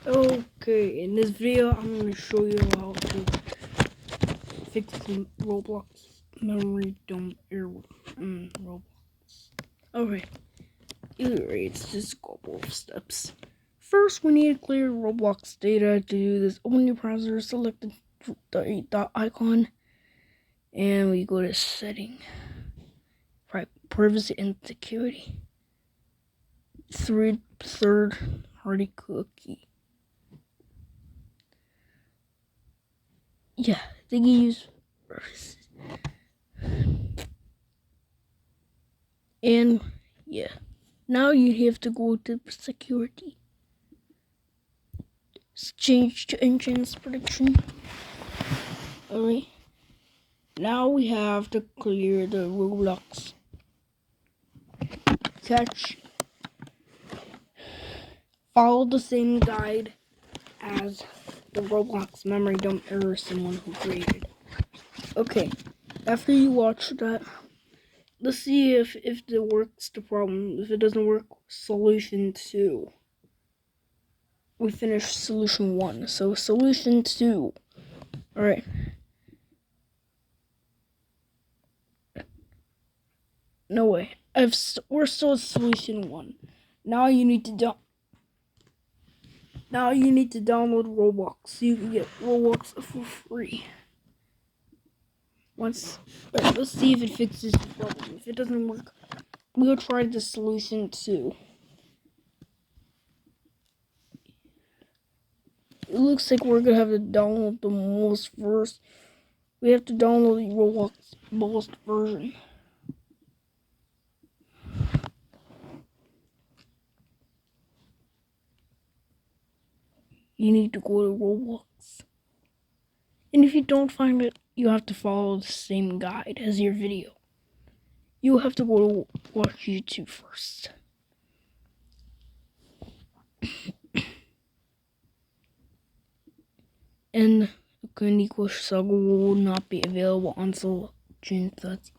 Okay, in this video, I'm going to show you how to fix the Roblox memory dump error in Roblox. Alright, it's just a couple of steps. First, we need to clear Roblox data. To do this, open your browser, select the dot icon, and we go to setting, privacy and security, third party cookie. Yeah, they can use. And yeah, now you have to go to security. Change to entrance prediction. Alright. Now we have to clear the Roblox cache. Follow the same guide as the Roblox memory dump error someone who created. Okay, after you watch that, let's see if it works the problem. If it doesn't work, solution 2. We finished solution 1, so solution 2. Alright. No way. We're still at solution 1. Now you need to download Roblox so you can get Roblox for free. Let's see if it fixes the problem. If it doesn't work, we'll try the solution 2. It looks like we're gonna have to download the most first. We have to download the Roblox most version. You need to go to Roblox. And if you don't find it, you have to follow the same guide as your video. You have to go to watch YouTube first. And the Candy Crush Saga will not be available until June 30th.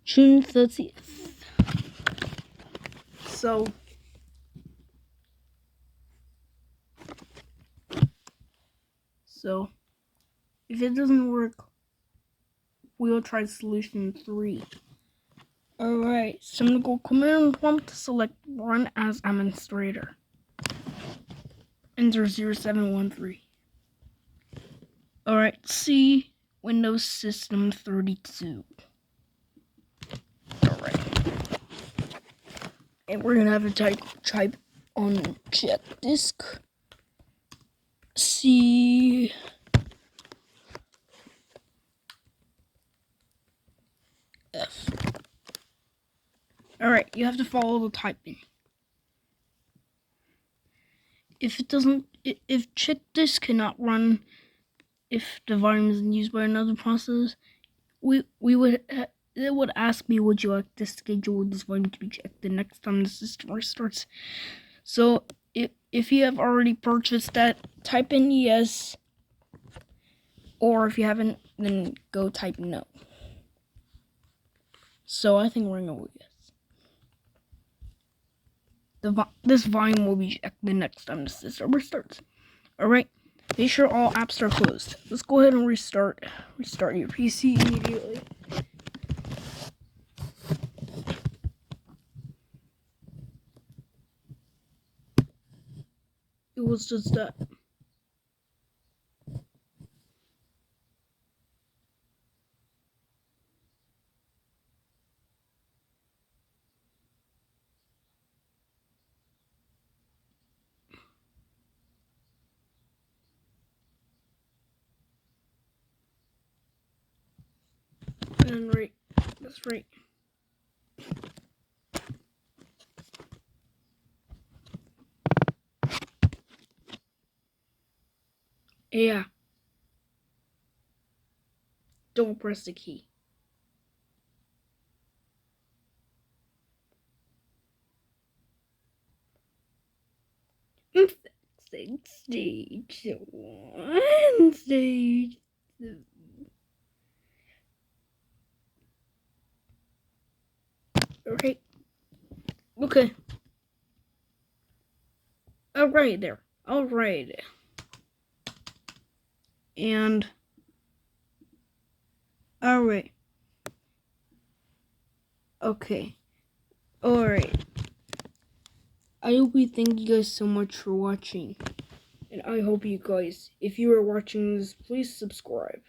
June 30th. So if it doesn't work, we'll try solution 3. Alright, so I'm gonna go command prompt to select run as administrator. Enter 0713. Alright, C Windows System 32. Alright. And we're gonna have to type on check disk. C F. Alright, you have to follow the typing. If check disk cannot run, if the volume isn't used by another process, it would ask me, would you like to schedule this volume to be checked the next time the system restarts? So if you have already purchased that, type in yes, or if you haven't, then go type no. So I think we're gonna go yes. This volume will be checked the next time the system restarts. Alright, make sure all apps are closed. Let's go ahead and restart your PC immediately. It was just that. And right, that's right. Yeah. Don't press the key. Stage 1, stage 2. Okay, Okay. Alright there. Alright. And alright. Okay. Alright. I hope you thank you guys so much for watching. And I hope you guys, if you are watching this, please subscribe.